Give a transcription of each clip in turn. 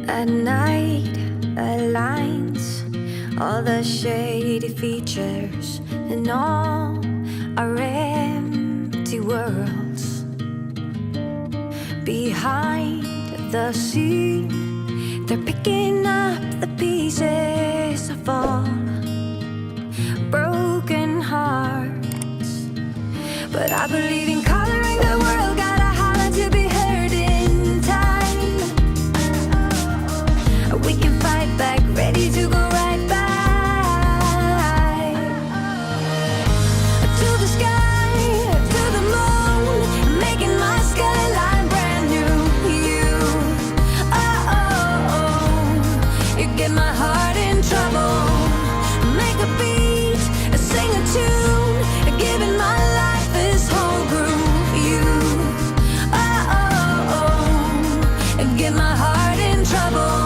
At night aligns all the shady features in all our empty worlds. Behind the scene, they're picking up the pieces of all broken hearts. But I believe in coloring the world, gotta holler to be heard in time. We can fight back, ready to go right by. To the sky, to the moon, making my skyline brand new. You, oh, oh, oh. You get my heart in trouble. Make a beat, sing a tune, giving my life this whole groove. You, oh, oh, oh. Get my heart in trouble.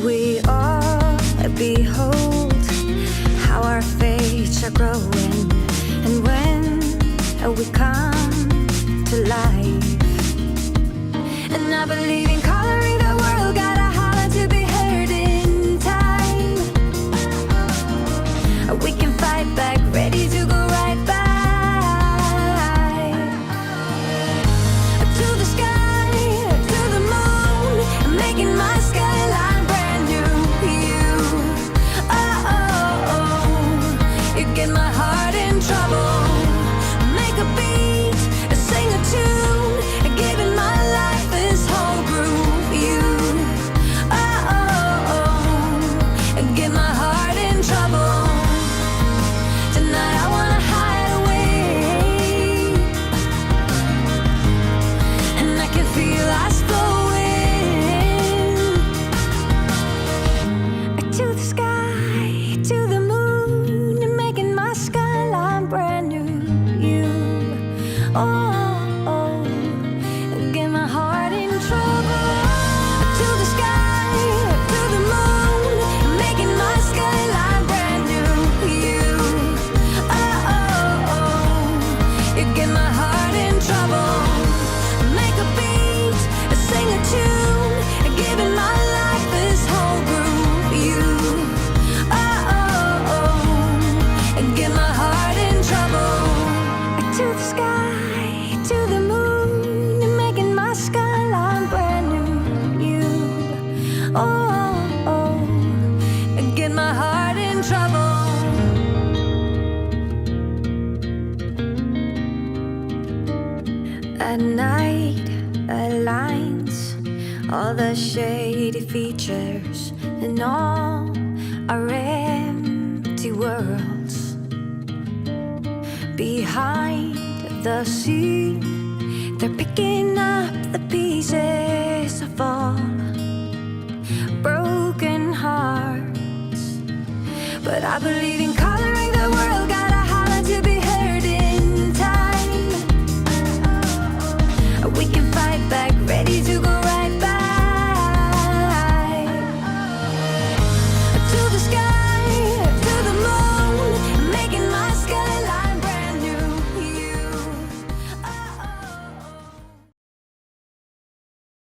We all behold how our fates are growing, and when we come to life. And I believe in coloring the world, gotta holler to be heard in time. We can fight back, ready to go right by. To the sky, to the moon, making my skyline brand new. You, oh, oh, oh. You get my heart in trouble. Make a beat, sing a tune, giving my life this whole groove. You, At night, aligns all the shady features in all our empty worlds. Behind the scene, they're picking up the pieces of all broken hearts. But I believe in